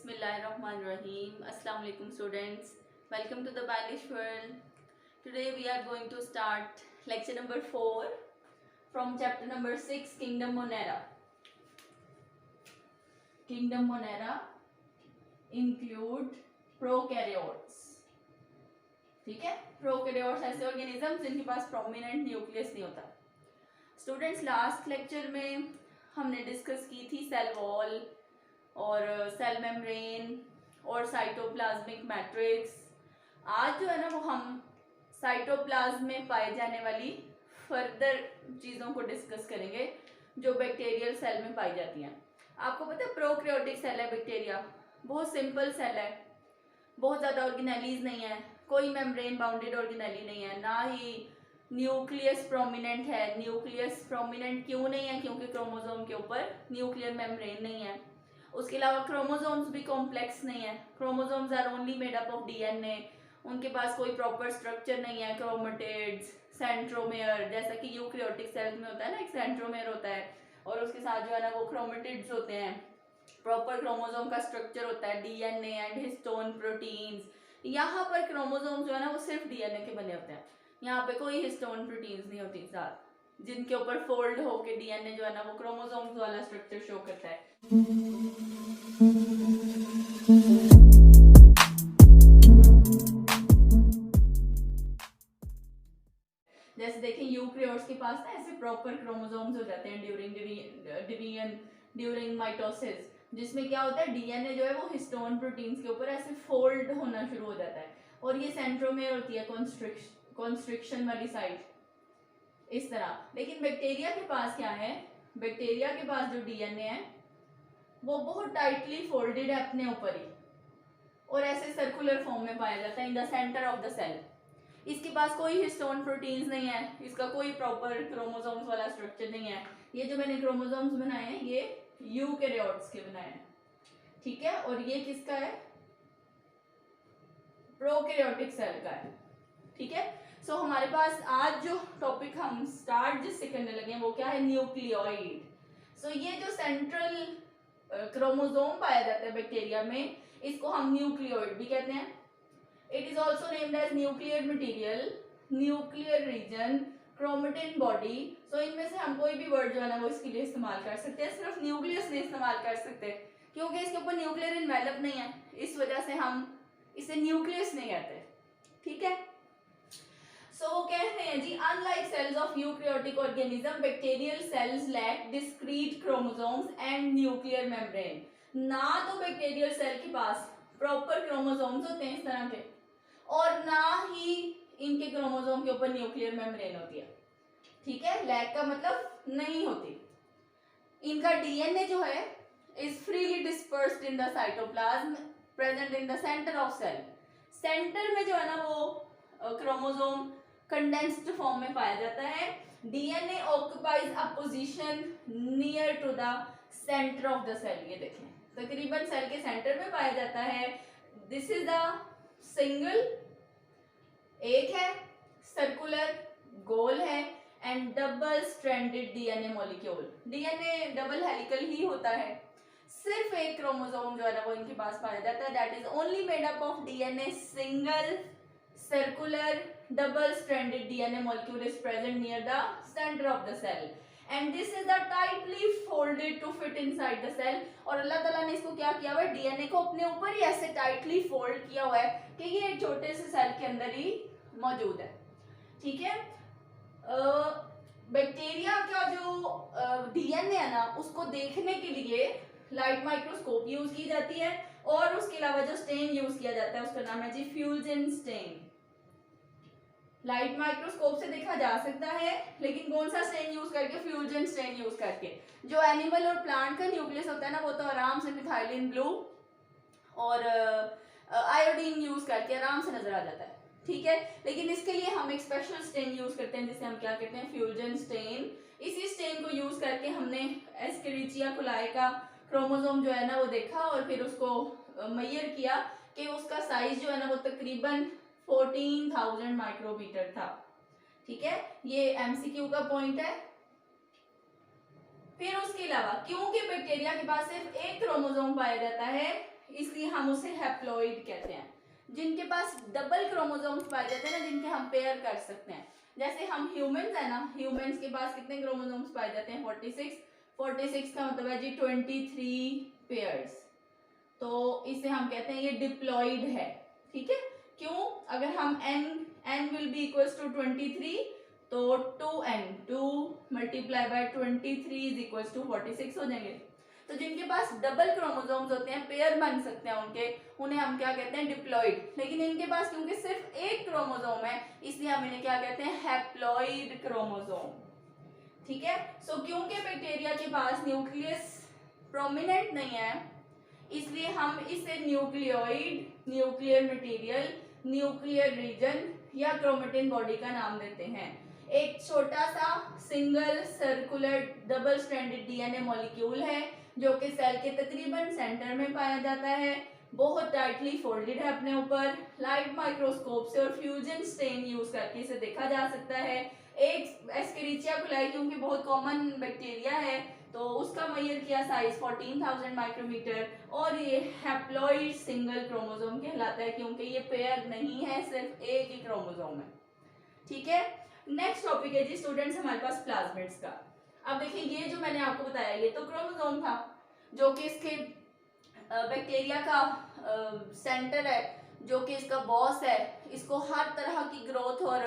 Bismillahirrahmanirrahim. Assalamu alaikum students. Welcome to the Banish World. Today we are going to start lecture number 4 from chapter number 6 Kingdom Monera. Kingdom Monera include prokaryotes. ठीक है, prokaryotes ऐसे organism जिनके पास prominent nucleus नहीं होता. Students last lecture में हमने discuss की थी सेल वॉल और सेल मेम्ब्रेन और साइटोप्लाज्मिक मैट्रिक्स. आज जो है ना वो हम साइटोप्लाज्म में पाए जाने वाली फर्दर चीज़ों को डिस्कस करेंगे जो बैक्टीरियल सेल में पाई जाती हैं. आपको पता है प्रोकैरियोटिक सेल है बैक्टीरिया, बहुत सिंपल सेल है, बहुत ज़्यादा ऑर्गेनेलीज नहीं है, कोई मेम्ब्रेन बाउंडेड ऑर्गेनेली नहीं है, ना ही न्यूक्लियस प्रोमिनेंट है. न्यूक्लियस प्रोमिनेंट क्यों नहीं है? क्योंकि क्रोमोसोम के ऊपर न्यूक्लियर मेम्ब्रेन नहीं है. उसके अलावा क्रोमोसोम्स भी कॉम्प्लेक्स नहीं है. Chromosomes are only made up of DNA. उनके पास कोई प्रॉपर स्ट्रक्चर नहीं है. क्रोमेटिड्स, सेंट्रोमेयर, जैसा कि यूकैरियोटिक सेल्स में होता है ना, एक सेंट्रोमेयर होता है और उसके साथ जो है ना वो क्रोमेटिड्स होते हैं. प्रॉपर क्रोमोसोम का स्ट्रक्चर होता है, डीएनए एंड हिस्टोन प्रोटीन्स. यहाँ पर क्रोमोसोम जो है ना वो सिर्फ डीएनए के बने होते हैं. यहाँ पे कोई हिस्टोन प्रोटीन्स नहीं होती साथ, जिनके ऊपर फोल्ड होके डीएनए जो है ना वो क्रोमोसोम्स वाला स्ट्रक्चर शो करता है. जैसे देखें यूकैरियोट्स के पास ना ऐसे प्रॉपर क्रोमोसोम्स हो जाते हैं ड्यूरिंग डिवीजन, ड्यूरिंग माइटोसिस, जिसमें क्या होता है डीएनए जो है वो हिस्टोन प्रोटीन्स के ऊपर ऐसे फोल्ड होना शुरू हो जाता है और ये सेंट्रोमेयर होती है, कॉन्स्ट्रिक्शन वाली साइड इस तरह. लेकिन बैक्टीरिया के पास क्या है? बैक्टीरिया के पास जो डीएनए है वो बहुत टाइटली फोल्डेड है अपने ऊपर ही और ऐसे सर्कुलर फॉर्म में पाया जाता है in the centre of the cell. इसके पास कोई हिस्टोन प्रोटीन्स नहीं है, इसका कोई प्रॉपर क्रोमोसोम्स वाला स्ट्रक्चर नहीं है. ये जो मैंने क्रोमोसोम्स बनाए हैं ये यूकैरियोट्स के बनाए हैं, ठीक है, और ये किसका है? प्रोकैरियोटिक सेल का है, ठीक है. सो हमारे पास आज जो टॉपिक हम स्टार्ट जिससे करने लगे हैं वो क्या है? न्यूक्लियोइड. सो ये जो सेंट्रल क्रोमोसोम पाया जाता है बैक्टीरिया में, इसको हम न्यूक्लियोइड भी कहते हैं. It is also named as nuclear material, nuclear region, chromatin body. So इनमें से हम कोई भी वर्ड जो है ना वो इसके लिए इस्तेमाल कर सकते हैं. सिर्फ न्यूक्लियस नहीं इस्तेमाल कर सकते क्योंकि इसके ऊपर न्यूक्लियर इन्वेलप नहीं है, इस वजह से हम इसे न्यूक्लियस नहीं कहते, ठीक है. सो वो कह रहे हैं जी, unlike cells of eukaryotic organism, bacterial cells lack discrete chromosomes and nuclear membrane. ना तो बैक्टीरियल सेल के पास प्रॉपर क्रोमोसोम्स होते हैं इस तरह के, और ना ही इनके क्रोमोसोम के ऊपर न्यूक्लियर मेम्ब्रेन होती है, ठीक है. लैक का मतलब नहीं होती. इनका डीएनए जो है is freely dispersed in the cytoplasm present in the centre of cell. Centre में जो है ना वो क्रोमोसोम कंडेंस्ड फॉर्म में पाया जाता है. DNA occupies a position near to the centre of the cell. ये देखें तकरीबन सेल के सेंटर में पाया जाता है. दिस इज द सिंगल, एक है सर्कुलर, गोल है, and double stranded DNA molecule. DNA double helical ही होता है. सिर्फ एक क्रोमोसोम जो है ना वो इनके पास पाया जाता है, that is only made up of DNA. Single circular double stranded DNA molecule is present near the center of the cell and this is the tightly folded to fit inside the cell. और अल्लाह ताला ने इसको क्या किया हुआ है? DNA को अपने ऊपर ही ऐसे टाइटली फोल्ड किया हुआ है कि ये एक छोटे से सेल के अंदर ही मौजूद है, ठीक है. बैक्टीरिया का जो डीएनए है ना उसको देखने के लिए लाइट माइक्रोस्कोप यूज की जाती है और उसके अलावा जो स्टेन यूज किया जाता है उसका नाम है जी फ्यूजन स्टेन. लाइट माइक्रोस्कोप से देखा जा सकता है, लेकिन कौन सा स्टेन यूज करके? फ्यूजन स्टेन यूज करके. जो एनिमल और प्लांट का न्यूक्लियस होता है ना वो तो आराम से मिथाइलिन ब्लू और आयोडीन यूज करके आराम से नजर आ जाता है, ठीक है. लेकिन इसके लिए हम एक स्पेशल स्टेन यूज करते हैं जिसे हम क्या कहते हैं? Fusion stain. इसी स्टेन को यूज करके हमने एस्केरिचिया कोलाई का क्रोमोसोम जो है ना वो देखा और फिर उसको मेजर किया कि उसका साइज जो है ना वो तकरीबन 14,000 माइक्रोमीटर था, ठीक है. ये एमसीक्यू का पॉइंट है. फिर उसके अलावा क्योंकि बैक्टीरिया के पास सिर्फ एक क्रोमोसोम पाया जाता है, इसलिए हम उसे हैप्लॉइड कहते हैं। जिनके पास डबल क्रोमोसोम्स पाए जाते हैं ना, जिनके हम पेयर कर सकते हैं, जैसे हम ह्यूमंस है ना, ह्यूमंस के पास कितने क्रोमोसोम्स पाए जाते हैं? 46। 46 का मतलब है जी 23 पेयर्स। तो इसे हम कहते हैं ये डिप्लॉइड है, ठीक है। क्यों? अगर हम n will be equals to 23, तो 2n 2 multiply by 23 is equals to 46 हो जाएंगे। तो जिनके पास डबल क्रोमोसोम्स होते हैं, पेयर बन सकते हैं उनके, उन्हें हम क्या कहते हैं? डिप्लॉइड। लेकिन इनके पास क्योंकि सिर्फ एक क्रोमोसोम है, इसलिए हम इन्हें क्या कहते हैं? हैप्लॉइड क्रोमोसोम, ठीक है। सो क्योंकि बैक्टीरिया के पास न्यूक्लियस प्रोमिनेंट नहीं है, इसलिए हम इसे nucleoid, nuclear material, nuclear region या क्रोमेटिन बॉडी का नाम देते हैं। एक छोटा सा single circular double stranded DNA molecule है जो कि सेल के तकरीबन सेंटर में पाया जाता है, बहुत टाइटली फोल्डेड है अपने ऊपर। लाइट माइक्रोस्कोप से और फ्यूजन स्टेन यूज करके इसे देखा जा सकता है। एक एस्केरिचिया कोलाई क्योंकि बहुत कॉमन बैक्टीरिया है, तो उसका मेजर किया साइज 14,000 माइक्रोमीटर, और ये हैप्लॉइड सिंगल क्रोमोसोम कहलाता है क्योंकि ये पेयर नहीं है, सिर्फ एक ही क्रोमोसोम है, ठीक है। नेक्स्ट टॉपिक है जी स्टूडेंट्स हमारे पास प्लाज्मिड्स का। अब देखिए ये जो मैंने आपको बताया ये तो क्रोमोसोम था जो कि इसके बैक्टीरिया का सेंटर है, जो कि इसका बॉस है, इसको हर तरह की ग्रोथ और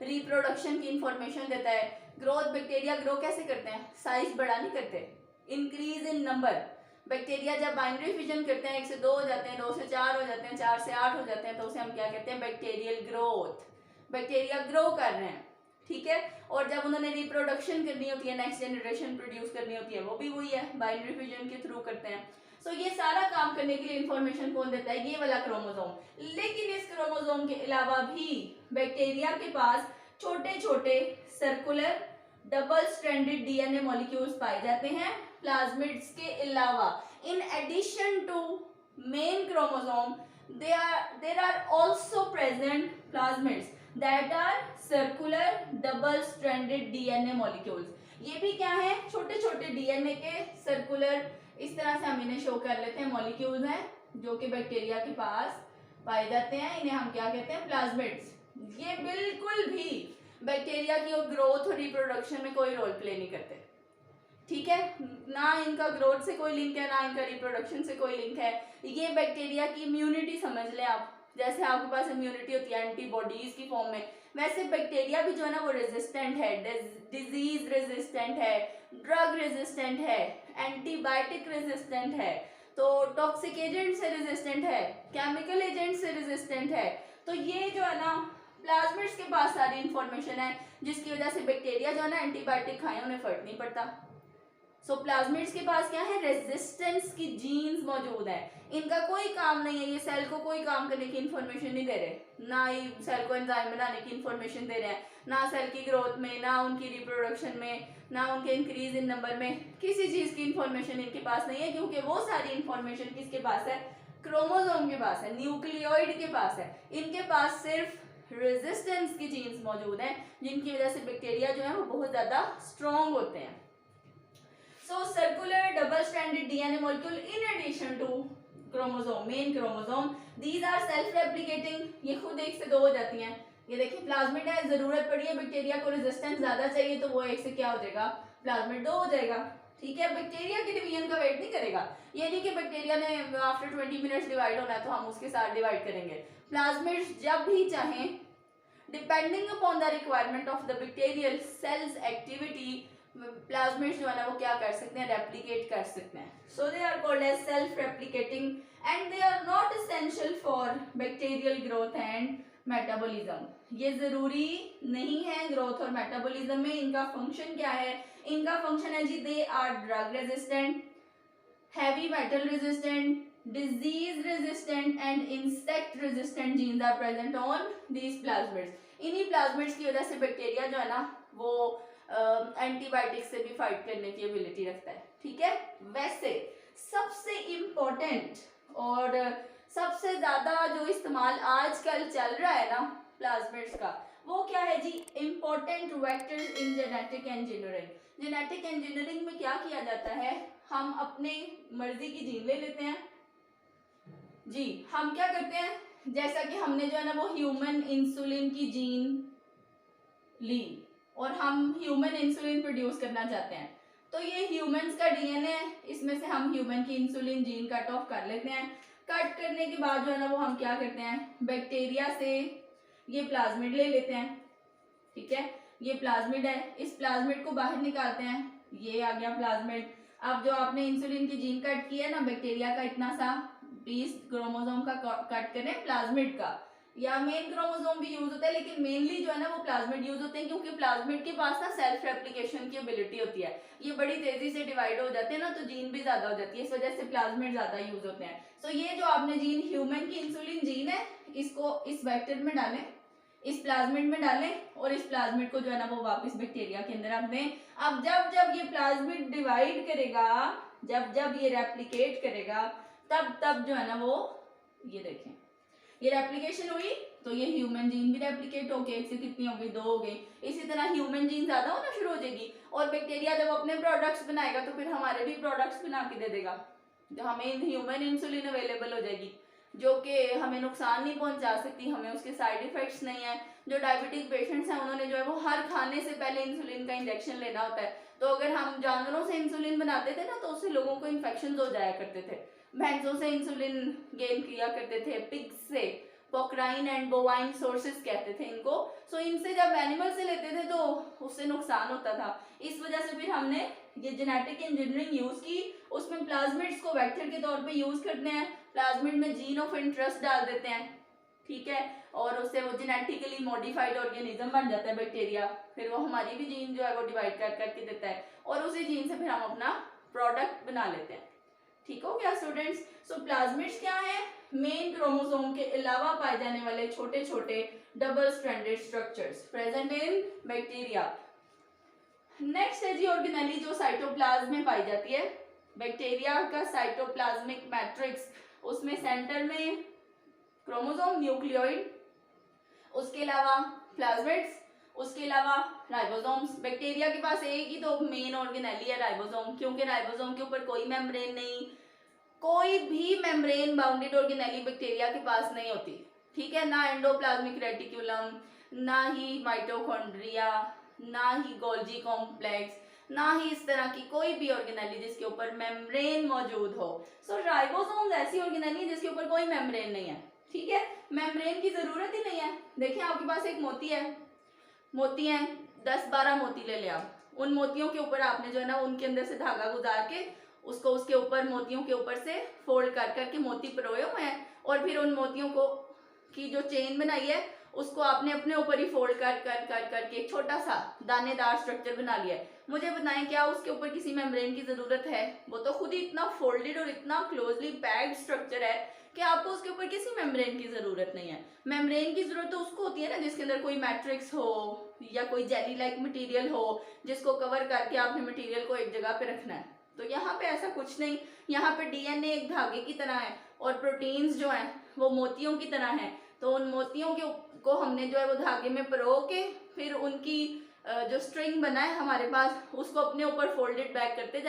रिप्रोडक्शन की इंफॉर्मेशन देता है। ग्रोथ, बैक्टीरिया ग्रो कैसे करते हैं? साइज बड़ा नहीं करते, इंक्रीज इन नंबर। बैक्टीरिया जब बाइनरी फिजन करते हैं, 1 से 2 हो जाते हैं, 2 से 4 हो जाते हैं, 4 से 8 हो जाते हैं, तो उसे हम क्या कहते हैं? Bacterial growth. बैक्टीरिया ग्रो कर रहे हैं, ठीक है। और जब उन्होंने रिप्रोडक्शन करनी होती है, नेक्स्ट जनरेशन प्रोड्यूस करनी होती है, वो भी वही है, बाइनरी फिजन के थ्रू करते हैं। सो ये सारा काम करने के लिए इंफॉर्मेशन कौन देता है? ये वाला क्रोमोसोम। लेकिन इस क्रोमोसोम के अलावा भी बैक्टीरिया के पास छोटे छोटे circular double stranded DNA molecules पाए जाते हैं प्लाज्मिड्स के अलावा। In addition to main chromosome there are also present plasmids that are circular double stranded DNA molecules। ये भी क्या है? छोटे छोटे डीएनए के सर्कुलर, इस तरह से हम इन्हें शो कर लेते हैं, मॉलिक्यूल्स हैं जो कि बैक्टीरिया के पास पाए जाते हैं। इन्हें हम क्या कहते हैं? प्लाज्मिड्स। ये बिल्कुल भी बैक्टीरिया की ग्रोथ और रिप्रोडक्शन में कोई रोल प्ले नहीं करते, ठीक है। ना इनका ग्रोथ से कोई लिंक है, ना इनका रिप्रोडक्शन से कोई लिंक है। ये बैक्टीरिया की इम्यूनिटी समझ लें आप, जैसे आपके पास इम्यूनिटी होती है एंटीबॉडीज की फॉर्म में, वैसे बैक्टीरिया भी जो है ना वो रेजिस्टेंट है, डिजीज रेजिस्टेंट है, ड्रग रेजिस्टेंट है, एंटीबायोटिक रेजिस्टेंट है, तो टॉक्सिक एजेंट से रेजिस्टेंट है, केमिकल एजेंट से रेजिस्टेंट है। तो ये जो है ना प्लाज्मिड्स के पास सारी इंफॉर्मेशन है, जिसकी वजह से बैक्टीरिया जो है ना एंटीबायोटिक खाएं उन्हें फर्क नहीं पड़ता। सो प्लाज्मिड्स के पास क्या है? रेजिस्टेंस की जीन्स मौजूद है। इनका कोई काम नहीं है, ये सेल को कोई काम करने की इंफॉर्मेशन नहीं दे रहे, ना ही सेल को एंजाइम बनाने की इंफॉर्मेशन दे रहे हैं, ना सेल की ग्रोथ में, ना उनकी रिप्रोडक्शन में, ना उनके इंक्रीज इन नंबर में, किसी चीज की इंफॉर्मेशन इनके पास नहीं है, क्योंकि वो सारी इंफॉर्मेशन किसके पास है? क्रोमोसोम के पास है, न्यूक्लियोइड के पास है। इनके पास सिर्फ रेजिस्टेंस की जीन्स मौजूद है, जिनकी वजह से बैक्टीरिया जो है वो बहुत ज्यादा स्ट्रॉन्ग होते हैं। So circular double-stranded DNA molecule in addition to chromosome, main chromosome, these are self-replicating। ये खुद 1 से 2 हो जाती हैं। ये देखिए प्लाज्मिड है, जरूरत पड़ी है बैक्टीरिया को रेजिस्टेंस ज्यादा चाहिए तो वो 1 से क्या हो जाएगा? प्लाज्मिड 2 हो जाएगा, ठीक है। बैक्टीरिया के डिवीजन का वेट नहीं करेगा। ये नहीं कि बैक्टीरिया ने आफ्टर 20 मिनट्स डिवाइड होना है तो हम उसके साथ डिवाइड करेंगे। प्लाज्मिड्स जब भी चाहें, depending upon the requirement of the bacterial cells activity, plasmids जो है ना वो क्या कर सकते हैं? रेप्लिकेट कर सकते हैं। So they are called as self replicating and they are not essential for bacterial growth and metabolism. ये जरूरी नहीं है ग्रोथ और मेटाबॉलिज्म में। इनका फंक्शन क्या है? इनका फंक्शन है जी they are drug resistant, heavy metal resistant, disease resistant and insect resistant genes are present on these plasmids. इन्हीं प्लाज्मिड्स की वजह से बैक्टीरिया जो है ना वो एंटीबायोटिक से भी फाइट करने की एबिलिटी रखता है, ठीक है। वैसे सबसे इम्पोर्टेंट और सबसे ज्यादा जो इस्तेमाल आजकल चल रहा है ना प्लाज्मिड्स का, वो क्या है जी? Important vectors in genetic engineering. Genetic engineering में क्या किया जाता है? हम अपने मर्जी की जीन ले लेते हैं, जी हम क्या करते हैं, जैसा कि हमने जो है ना वो ह्यूमन इंसुलिन की जीन ली और हम ह्यूमन इंसुलिन प्रोड्यूस करना चाहते हैं, तो ये ह्यूमंस का डीएनए, इसमें से हम ह्यूमन की इंसुलिन जीन कट ऑफ कर लेते हैं। कट करने के बाद जो है ना वो हम क्या करते हैं, बैक्टीरिया से ये प्लाज्मिड ले लेते हैं। ठीक है, ये प्लाज्मिड है, इस प्लाज्मिड को बाहर निकालते हैं, ये आ गया प्लाज्मिड। अब जो आपने इंसुलिन की जीन कट की है ना बैक्टीरिया का इतना सा 20 क्रोमोसोम का कट करें प्लाज्मिड का, या मेन क्रोमोसोम भी यूज होता है, लेकिन मेनली जो है ना वो प्लाज्मिड यूज होते हैं, क्योंकि प्लाज्मिड के पास ना सेल्फ रेप्लिकेशन की एबिलिटी होती है, ये बड़ी तेजी से डिवाइड हो जाते हैं ना, तो जीन भी ज्यादा हो जाती है, इस वजह से प्लाज्मिड ज्यादा यूज होते हैं। सो ये जो आपने जीन ह्यूमन की इंसुलिन जीन है, इसको इस वेक्टर में डालें, इस प्लाज्मिड में डालें और इस प्लाज्मिड को जो है ना वो वापस बैक्टीरिया के अंदर रख दें। अब जब जब ये प्लाज्मिड डिवाइड करेगा, जब जब ये रेप्लिकेट करेगा, तब तब जो है ना वो, ये देखें ये रेप्लिकेशन हुई तो ये ह्यूमन जीन भी रेप्लिकेट हो गई, एक से कितनी हो गई, 2 हो गई। इसी तरह ह्यूमन जीन ज्यादा होना शुरू हो जाएगी और बैक्टीरिया जब अपने प्रोडक्ट्स बनाएगा तो फिर हमारे भी प्रोडक्ट्स बना के दे देगा, जो हमें ह्यूमन इंसुलिन अवेलेबल हो जाएगी, जो कि हमें नुकसान नहीं पहुंचा सकती, हमें उसके साइड इफेक्ट्स नहीं है। जो डायबिटिक पेशेंट्स हैं उन्होंने जो है वो हर खाने से पहले इंसुलिन का इंजेक्शन लेना होता है, तो अगर हम जानवरों से इंसुलिन बनाते थे ना तो उससे लोगों को इन्फेक्शन हो जाया करते थे। भैंसों से इंसुलिन गेन किया करते थे, पिग्स से, पोक्राइन एंड बोवाइन सोर्सेस कहते थे इनको। सो इनसे जब एनिमल से लेते थे तो उससे नुकसान होता था, इस वजह से फिर हमने ये जेनेटिक इंजीनियरिंग यूज की, उसमें प्लाज्मिड्स को वेक्टर के तौर पे यूज करते हैं, प्लाज्मिड में जीन ऑफ इंटरेस्ट डाल देते हैं, ठीक है, और उससे वो जेनेटिकली मॉडिफाइड ऑर्गेनिज्म बन जाता है बैक्टीरिया, फिर वो हमारी भी जीन जो है वो डिवाइड कर करके देता है और उसी जीन से फिर हम अपना प्रोडक्ट बना लेते हैं। ठीक हो गया स्टूडेंट्स। सो प्लाज्मिड्स क्या है, मेन क्रोमोसोम के अलावा पाए जाने वाले छोटे छोटे double stranded structures present in bacteria. Next है जी ऑर्गेनेली जो साइटोप्लाज्म में पाई जाती है। बैक्टीरिया का साइटोप्लाज्मिक मैट्रिक्स, उसमें सेंटर में क्रोमोसोम न्यूक्लियोइड, उसके अलावा प्लाज्मिड्स, उसके अलावा राइबोसोम्स। बैक्टीरिया के पास एक ही तो मेन ऑर्गेनेली है राइबोसोम, क्योंकि राइबोसोम के ऊपर कोई मेम्ब्रेन नहीं, कोई भी मेम्ब्रेन बाउंडेड ऑर्गेनेली बैक्टीरिया के पास नहीं होती, ठीक है, ना एंडोप्लाज्मिक रेटिकुलम, ना ही माइटोकॉन्ड्रिया, ना ही गोल्जी कॉम्प्लेक्स, ना ही इस तरह की कोई भी ऑर्गेनेली जिसके ऊपर मेम्ब्रेन मौजूद हो। सो राइबोसोम्स ऐसी ऑर्गेनेली है जिसके ऊपर कोई मेम्ब्रेन नहीं है, ठीक है, मेम्ब्रेन की जरूरत ही नहीं है। देखिए आपके पास एक मोती है, मोती हैं 10-12 मोती ले आप, उन मोतियों के ऊपर आपने जो है ना उनके अंदर से धागा गुजार के उसको उसके ऊपर मोतियों के ऊपर से फोल्ड कर करके मोती पिरोए हुए हैं और फिर उन मोतियों को की जो चेन बनाई है उसको आपने अपने ऊपर ही फोल्ड कर कर कर करके एक छोटा सा दानेदार स्ट्रक्चर बना लिया है। मुझे बताएं क्या उसके ऊपर किसी मेम्ब्रेन की जरूरत है? वो तो खुद ही इतना फोल्डेड और इतना क्लोजली पैक्ड स्ट्रक्चर है कि आपको उसके ऊपर किसी मेम्ब्रेन की जरूरत नहीं है। मेम्ब्रेन की जरूरत तो उसको होती है ना जिसके अंदर कोई मैट्रिक्स हो या कोई जेली लाइक मटेरियल हो जिसको कवर करके आपने मटेरियल को एक जगह पे रखना है। तो यहाँ पे ऐसा कुछ नहीं, यहाँ पे डीएनए एक धागे की तरह है और प्रोटीन्स जो हैं वो मोतियों की तरह हैं। तो उन मोतियों को हमने जो है वो धागे में पिरो के फिर उनकी जो स्ट्रिंग बना है हमारे पास उसको अपने ऊपर फोल्डेड बैक करते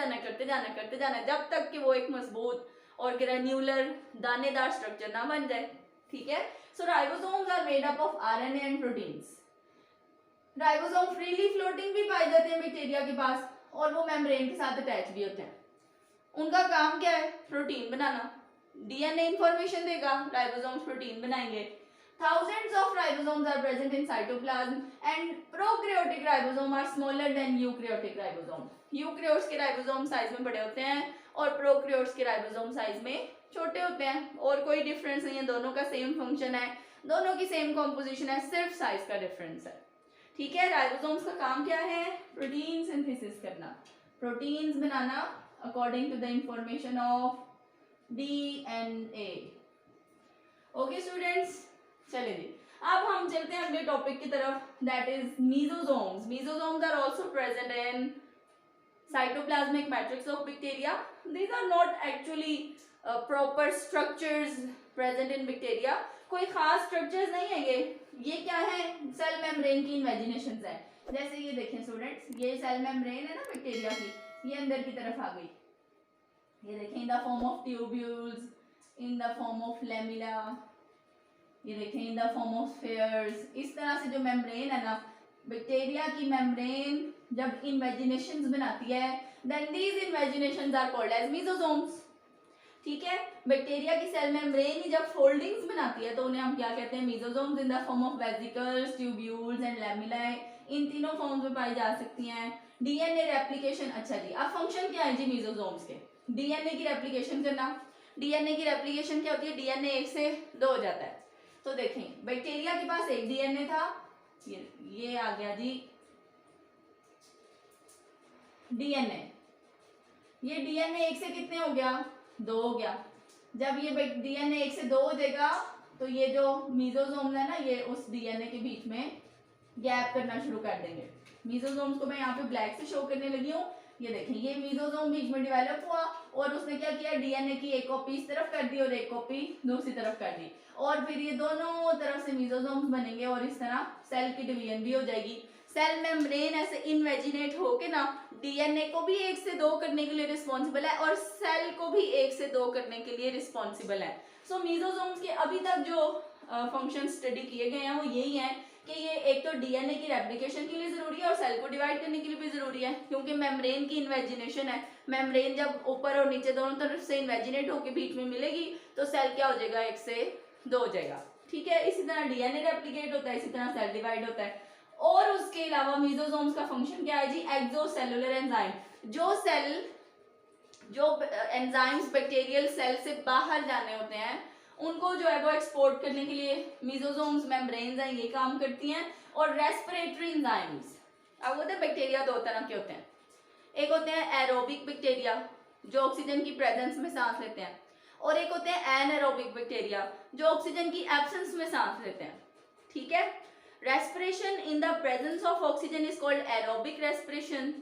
जाना जब तक कि वो एक मजबूत और ग्रेन्युलर दानेदार स्ट्रक्चर ना बन जाए, ठीक है। So ribosomes are made up of RNA and proteins. Ribosome freely floating भी पाए जाते हैं बैक्टीरिया के पास और वो मेम्ब्रेन के साथ अटैच भी होते हैं। उनका काम क्या है? प्रोटीन बनाना, डीएनए इंफॉर्मेशन देगा, राइबोसोम्स प्रोटीन बनाएंगे। Thousands of ribosomes are present in cytoplasm and prokaryotic ribosome are smaller than eukaryotic ribosome. Eukaryotes के राइबोसोम साइज में बड़े होते हैं और प्रोकैरियोट्स के राइबोसोम साइज में छोटे होते हैं और कोई डिफरेंस नहीं है, दोनों का सेम फंक्शन है, दोनों की सेम कॉम्पोजिशन है, सिर्फ साइज का डिफरेंस है, ठीक है। राइबोसोम्स का काम क्या है? प्रोटीन सिंथेसिस करना, प्रोटीन्स बनाना according to the information of DNA. Okay students, चलिए जी अब हम चलते हैं अगले टॉपिक की तरफ, that is mesosomes. Mesosomes are also present in cytoplasmic matrix of bacteria. These are not actually proper structures present in bacteria, कोई खास स्ट्रक्चर्स नहीं है ये क्या है? सेल मेम्ब्रेन की इमेजिनेशंस है। जैसे ये देखें स्टूडेंट्स, ये सेल मेम्ब्रेन है ना बैक्टीरिया की, ये अंदर की तरफ आ गई, ये देखें इन the form of tubules, in the form of lamella, ये देखें इन द फॉर्म ऑफ स्फीयर्स। इस तरह से जो मेम्ब्रेन है ना, बैक्टीरिया की मेम्ब्रेन जब इन्वेजिनेशंस बनाती है, then these invaginations are called as mesosomes. ठीक है, बैक्टीरिया की सेल मेम्ब्रेन ही जब फोल्डिंग्स बनाती है तो उन्हें हम क्या कहते हैं, mesosomes in the form of vesicles, tubules and lamellae. इन तीनों फॉर्म्स में पाई जा सकती हैं। डीएनए रेप्लिकेशन, अच्छा जी, अब फंक्शन क्या है जी मीजोसोम्स के, डीएनए की रेप्लिकेशन करना। डीएनए की रेप्लिकेशन क्या होती है, डीएनए 1 से 2 हो जाता है। तो देखें बैक्टीरिया के पास एक डीएनए था, ये आ गया जी डीएनए, ये डीएनए 1 से कितने हो गया, 2 हो गया। जब ये डीएनए 1 से 2 हो जाएगा तो ये जो मीजोसोम्स है ना, ये उस डीएनए के बीच में गैप करना शुरू कर देंगे। मीजोसोम्स को मैं यहाँ पे ब्लैक से शो करने लगी हूँ। ये देखें ये मीजोसोम बीच में डेवलप हुआ और उसने क्या किया, डीएनए की एक कॉपी इस तरफ कर दी और एक कॉपी दूसरी तरफ कर दी, और फिर ये दोनों तरफ से मीजोसोम्स बनेंगे और इस तरह सेल की डिवीजन भी हो जाएगी। सेल मेम्ब्रेन ऐसे इन्वेजिनेट होके ना डीएनए को भी 1 से 2 करने के लिए रिस्पॉन्सिबल है और सेल को भी 1 से 2 करने के लिए रिस्पॉन्सिबल है। सो मीजोसोम्स के अभी तक जो फंक्शन स्टडी किए गए हैं वो यही है कि ये एक तो डीएनए की रेप्लिकेशन के लिए जरूरी है और सेल को डिवाइड करने के लिए भी जरूरी है, क्योंकि मेम्ब्रेन की इन्वेजिनेशन है। मेम्ब्रेन जब ऊपर और नीचे दोनों तरफ से इन्वेजिनेट होकर बीच में मिलेगी तो सेल क्या हो जाएगा, 1 से 2 हो जाएगा। ठीक है, इसी तरह डीएनए रेप्लिकेट होता है, इसी तरह सेल डिवाइड होता है। और उसके अलावा मीजोसोम्स का फंक्शन क्या है जी, एक्सोसेलुलर एंजाइम। जो एंजाइम्स बैक्टीरियल सेल से बाहर जाने होते हैं उनको जो है वो एक्सपोर्ट करने के लिए मीजोसोम्स मेम्ब्रेन्स हैं, ये काम करती हैं। और रेस्पिरेटरी एंजाइम्स, अब होते हैं बैक्टीरिया 2 तरह के होते हैं, एक होते हैं एरोबिक बैक्टीरिया जो ऑक्सीजन की प्रेजेंस में सांस लेते हैं, और एक होते हैं एनएरोबिक बैक्टीरिया जो ऑक्सीजन की एब्सेंस में सांस लेते हैं। ठीक है, respiration in the presence of oxygen is called aerobic respiration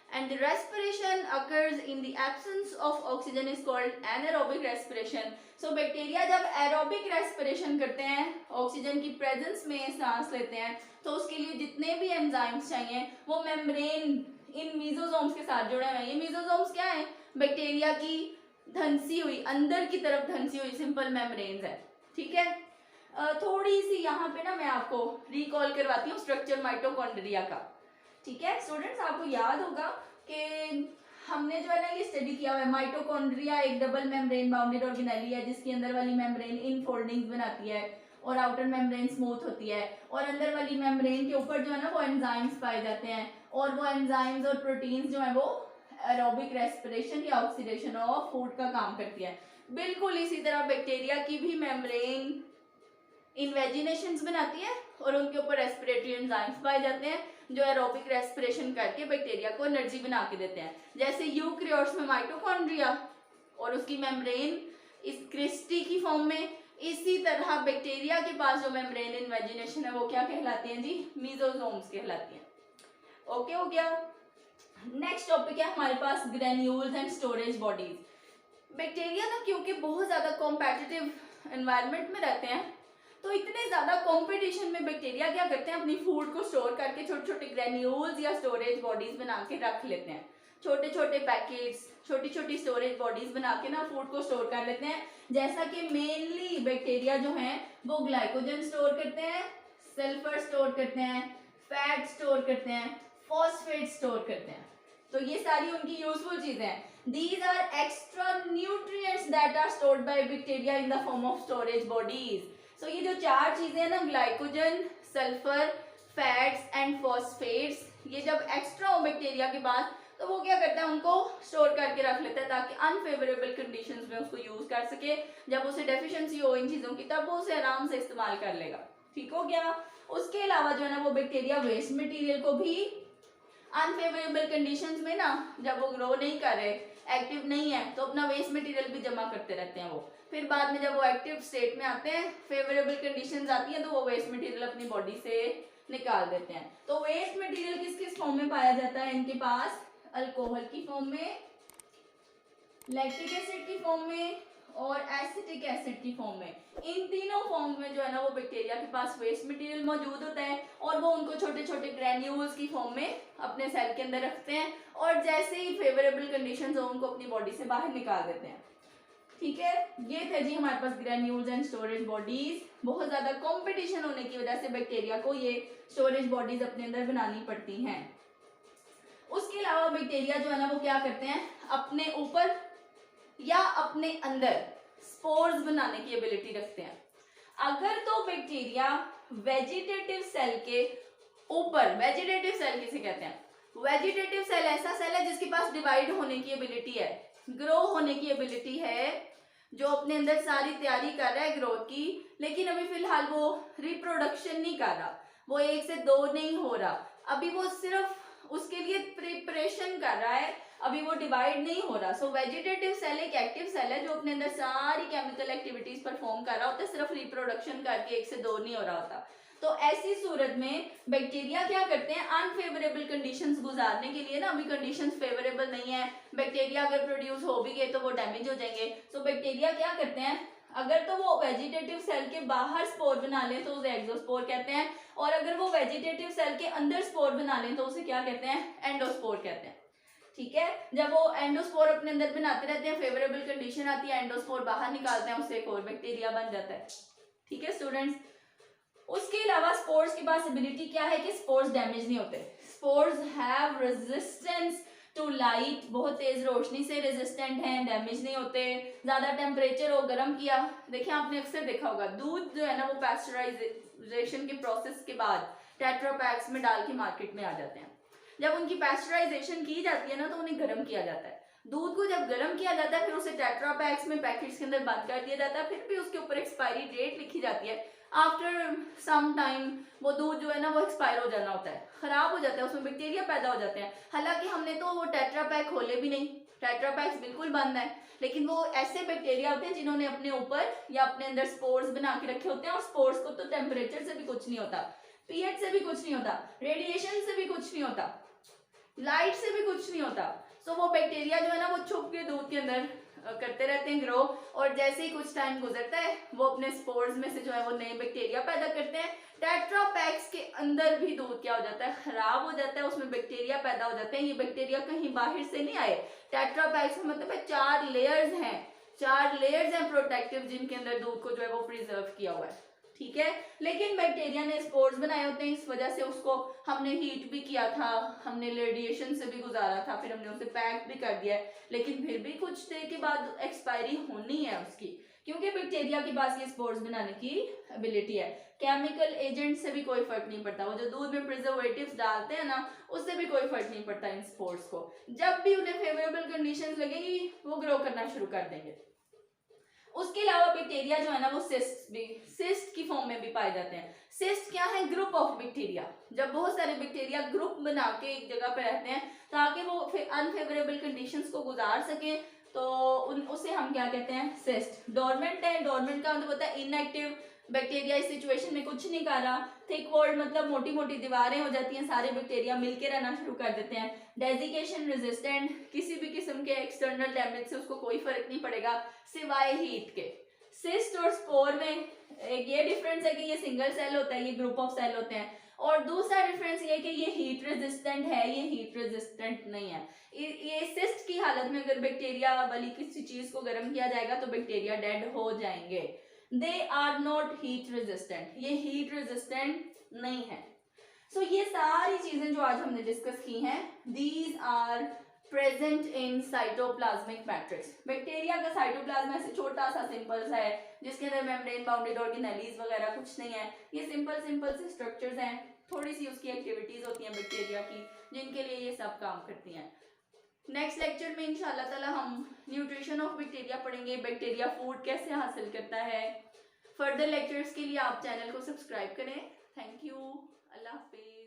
and the respiration occurs in the absence of oxygen is called anaerobic respiration. So bacteria जब aerobic respiration करते हैं, ऑक्सीजन की प्रेजेंस में सांस लेते हैं, तो उसके लिए जितने भी एंजाइम्स चाहिए वो मेम्ब्रेन इन मीजोसोम्स के साथ जुड़े हुए हैं। ये मीजोसोम्स क्या है, बैक्टीरिया की धंसी हुई, अंदर की तरफ धंसी हुई सिंपल मेम्ब्रेन्स है। ठीक है, थोड़ी सी यहाँ पे ना मैं आपको रिकॉल करवाती हूँ स्ट्रक्चर माइटोकॉन्ड्रिया का। ठीक है स्टूडेंट्स, आपको याद होगा कि हमने जो है ना ये स्टडी किया हुआ है, माइटोकॉन्ड्रिया एक डबल मेम्ब्रेन बाउंडेड ऑर्गेनेली है जिसकी अंदर वाली मेम्ब्रेन इन फोल्डिंग्स बनाती है और आउटर मेम्ब्रेन स्मूथ होती है, और अंदर वाली मेम्ब्रेन के ऊपर जो है ना वो एंजाइम्स पाए जाते हैं, और वो एंजाइम्स और प्रोटीन्स जो है वो एरोबिक रेस्पिरेशन या ऑक्सीडेशन ऑफ फूड का काम करती है। बिल्कुल इसी तरह बैक्टीरिया की भी मेम्ब्रेन इन्वेजिनेशंस बनाती है और उनके ऊपर रेस्पिरेटरी एंजाइम्स पाए जाते हैं जो एरोबिक रेस्पिरेशन करके बैक्टीरिया को एनर्जी बना के देते हैं। जैसे यूकैरियोट्स में माइटोकॉन्ड्रिया और उसकी मेम्ब्रेन इस क्रिस्टी की फॉर्म में, इसी तरह बैक्टीरिया के पास जो मेम्ब्रेन इन्वेजिनेशन है वो क्या कहलाती है जी, मीजोसोम्स कहलाती है। ओके हो गया। नेक्स्ट टॉपिक है हमारे पास granules and storage bodies. Bacteria ना क्योंकि बहुत ज्यादा कॉम्पिटिटिव एनवायरनमेंट में रहते हैं तो इतने ज्यादा कंपटीशन में बैक्टीरिया क्या करते हैं, अपनी फूड को स्टोर करके छोटे छोटे ग्रेन्यूल्स या स्टोरेज बॉडीज बना के रख लेते हैं। छोटे छोटे पैकेट्स, छोटी छोटी स्टोरेज बॉडीज बना के ना फूड को स्टोर कर लेते हैं। जैसा कि मेनली बैक्टीरिया जो हैं वो ग्लाइकोजन स्टोर करते हैं, सल्फर स्टोर करते हैं, फैट स्टोर करते हैं, फॉस्फेट स्टोर करते हैं। तो ये सारी उनकी यूजफुल चीजें हैं। These are extra nutrients that are stored by bacteria in the form of storage bodies. So ये जो 4 चीजें हैं ना, glycogen, sulphur, fats and phosphates, ये जब एक्स्ट्रा हो बैक्टीरिया के पास तो वो क्या करता है, उनको स्टोर करके रख लेता है ताकि अनफेवरेबल कंडीशंस में उसको यूज कर सके। जब उसे डेफिशिएंसी हो इन चीजों की तब वो उसे आराम से इस्तेमाल कर लेगा। ठीक हो गया। उसके अलावा जो है ना वो बैक्टीरिया वेस्ट मटेरियल को भी अनफेवरेबल कंडीशंस में ना, जब वो ग्रो नहीं कर रहे, एक्टिव नहीं है, तो अपना वेस्ट मटेरियल भी जमा करते रहते हैं वो। फिर बाद में जब वो एक्टिव स्टेट में आते हैं, फेवरेबल कंडीशंस आती हैं, तो वो वेस्ट मटेरियल अपनी बॉडी से निकाल देते हैं। तो वेस्ट मटेरियल किस किस फॉर्म में पाया जाता है इनके पास, अल्कोहल की फॉर्म में, लैक्टिक एसिड की फॉर्म में और एसिटिक एसिड की फॉर्म में। इन तीनों फॉर्म में जो है ना वो बैक्टीरिया के पास वेस्ट मटेरियल मौजूद होता है और वो उनको छोटे छोटे ग्रैन्यूल्स की फॉर्म में अपने सेल के अंदर रखते हैं और जैसे ही फेवरेबल कंडीशंस हो उनको अपनी बॉडी से बाहर निकाल देते हैं। ठीक है, ये थे जी हमारे पास ग्रेन्यूल्स एंड स्टोरेज बॉडीज। बहुत ज्यादा कंपटीशन होने की वजह से बैक्टीरिया को ये स्टोरेज बॉडीज अपने अंदर बनानी पड़ती हैं। उसके अलावा बैक्टीरिया जो है ना वो क्या करते हैं, अपने ऊपर या अपने अंदर स्पोर्स बनाने की एबिलिटी रखते हैं। अगर तो बैक्टीरिया वेजिटेटिव सेल के ऊपर, वेजिटेटिव सेल किसे कहते हैं, वेजिटेटिव सेल ऐसा सेल है जिसके पास डिवाइड होने की एबिलिटी है, ग्रो होने की एबिलिटी है, जो अपने अंदर सारी तैयारी कर रहा है ग्रोथ की, लेकिन अभी फिलहाल वो रिप्रोडक्शन नहीं कर रहा, वो 1 से 2 नहीं हो रहा, अभी वो सिर्फ उसके लिए प्रिपरेशन कर रहा है, अभी वो डिवाइड नहीं हो रहा। सो वेजिटेटिव सेल एक एक्टिव सेल है जो अपने अंदर सारी केमिकल एक्टिविटीज परफॉर्म कर रहा होता है, सिर्फ रिप्रोडक्शन करके 1 से 2 नहीं हो रहा होता। तो ऐसी सूरत में बैक्टीरिया क्या करते हैं, अनफेवरेबल कंडीशंस गुजारने के लिए ना, अभी कंडीशंस फेवरेबल नहीं है, बैक्टीरिया अगर प्रोड्यूस हो भी गए तो वो डैमेज हो जाएंगे। सो बैक्टीरिया क्या करते हैं, अगर तो वो वेजिटेटिव सेल के बाहर स्पोर बना लें तो उसे एक्सोस्पोर कहते हैं, और अगर वो वेजिटेटिव सेल के अंदर स्पोर बना लें तो उसे क्या कहते हैं, एंडोस्पोर कहते हैं। ठीक है, जब वो एंडोस्पोर अपने अंदर बनाते रहते हैं, फेवरेबल कंडीशन आती है, एंडोस्पोर बाहर निकालते हैं, उससे एक और बैक्टीरिया बन जाता है। ठीक है स्टूडेंट्स, उसके अलावा स्पोर्स के पास एबिलिटी क्या है कि स्पोर्स डैमेज नहीं होते, spores have resistance to light, बहुत तेज रोशनी से रेजिस्टेंट हैं, डैमेज नहीं होते, ज्यादा टेम्परेचर हो, गर्म किया, देखिए आपने अक्सर देखा होगा दूध जो है ना वो पैस्चराइजेशन के प्रोसेस के बाद टेट्रा पैक्स में डाल के मार्केट में आ जाते हैं। जब उनकी पैस्चराइजेशन की जाती है ना तो उन्हें गर्म किया जाता है, दूध को जब गर्म किया जाता है फिर उसे टेट्रा पैक्स में पैकेट्स के अंदर बंद कर दिया जाता है, फिर भी उसके ऊपर एक्सपायरी डेट लिखी जाती है, आफ्टर सम टाइम वो दूध जो है ना वो एक्सपायर हो जाना होता है, खराब हो जाता है, उसमें बैक्टीरिया पैदा हो जाते हैं। हालांकि हमने तो वो टेट्रा पैक खोले भी नहीं, टेट्रा पैक्स बिल्कुल बंद है, लेकिन वो ऐसे बैक्टीरिया होते हैं जिन्होंने अपने ऊपर या अपने अंदर स्पोर्स बना के रखे होते हैं, और स्पोर्स को तो टेम्परेचर से भी कुछ नहीं होता, पीएच से भी कुछ नहीं होता, रेडिएशन से भी कुछ नहीं होता, लाइट से भी कुछ नहीं होता। सो वो बैक्टीरिया जो है ना वो छुप के दूध के अंदर करते रहते हैं ग्रो, और जैसे ही कुछ टाइम गुजरता है वो अपने स्पोर्स में से जो है वो नए बैक्टीरिया पैदा करते हैं, टेट्रा पैक्स के अंदर भी दूध क्या हो जाता है, खराब हो जाता है, उसमें बैक्टीरिया पैदा हो जाते हैं। ये बैक्टीरिया कहीं बाहर से नहीं आए, टेट्रा पैक्स का मतलब है 4 लेयर्स हैं, 4 लेयर्स हैं प्रोटेक्टिव, जिनके अंदर दूध को जो है वो प्रिजर्व किया हुआ है। ठीक है, लेकिन बैक्टीरिया ने स्पोर्स बनाए होते हैं, इस वजह से उसको हमने हीट भी किया था, हमने रेडिएशन से भी गुजारा था, फिर हमने उसे पैक भी कर दिया है, लेकिन फिर भी कुछ देर के बाद एक्सपायरी होनी है उसकी, क्योंकि बैक्टीरिया के पास ये स्पोर्स बनाने की एबिलिटी है। केमिकल एजेंट से भी कोई फर्क नहीं पड़ता, वो जो दूध में प्रिजर्वेटिव्स डालते हैं ना उससे भी कोई फर्क नहीं पड़ता इन स्पोर्स को, जब भी उन्हें फेवरेबल कंडीशंस लगेगी वो ग्रो करना शुरू कर देंगे। उसके अलावा बैक्टीरिया जो है ना वो सिस्ट की फॉर्म में भी पाए जाते हैं। सिस्ट क्या है, ग्रुप ऑफ बैक्टीरिया, जब बहुत सारे बैक्टीरिया ग्रुप बना के एक जगह पे रहते हैं ताकि वो अनफेवरेबल कंडीशंस को गुजार सके, तो उसे हम क्या कहते हैं, सिस्ट। डोरमेंट है, डोरमेंट का मतलब होता है इनएक्टिव, बैक्टीरिया इस सिचुएशन में कुछ नहीं कर रहा। थिक वॉल्ड मतलब मोटी मोटी दीवारें हो जाती हैं, सारे बैक्टीरिया मिलके रहना शुरू कर देते हैं। डेजिकेशन रेजिस्टेंट, किसी भी किस्म के एक्सटर्नल डैमेज से उसको कोई फर्क नहीं पड़ेगा सिवाय हीट के। सिस्ट और स्पोर में एक ये डिफरेंस है कि ये सिंगल सेल होता है, ये ग्रुप ऑफ सेल होते हैं, और दूसरा डिफरेंस ये है कि ये हीट रेजिस्टेंट है, ये हीट रेजिस्टेंट नहीं है। ये सिस्ट की हालत में अगर बैक्टीरिया वाली किसी चीज को गर्म किया जाएगा तो बैक्टीरिया डेड हो जाएंगे। They are not heat resistant, ये हीट रेजिस्टेंट नहीं है। सो ये सारी चीजें जो आज हमने डिस्कस की हैं, these are present in cytoplasmic matrix. Bacteria का साइटोप्लाज्म ऐसे छोटा सा सिंपल सा है जिसके अंदर मेम्ब्रेन बाउंडेड ऑर्गेनेलीज वगैरह कुछ नहीं है, ये सिंपल सिंपल से स्ट्रक्चर्स हैं, थोड़ी सी उसकी एक्टिविटीज होती हैं बैक्टीरिया की जिनके लिए ये सब काम करती हैं। नेक्स्ट लेक्चर में इंशाल्लाह ताला हम न्यूट्रिशन ऑफ बैक्टीरिया पढ़ेंगे, बैक्टीरिया फूड कैसे हासिल करता है। फर्दर लेक्चर्स के लिए आप चैनल को सब्सक्राइब करें। Thank you, Allah Hafiz.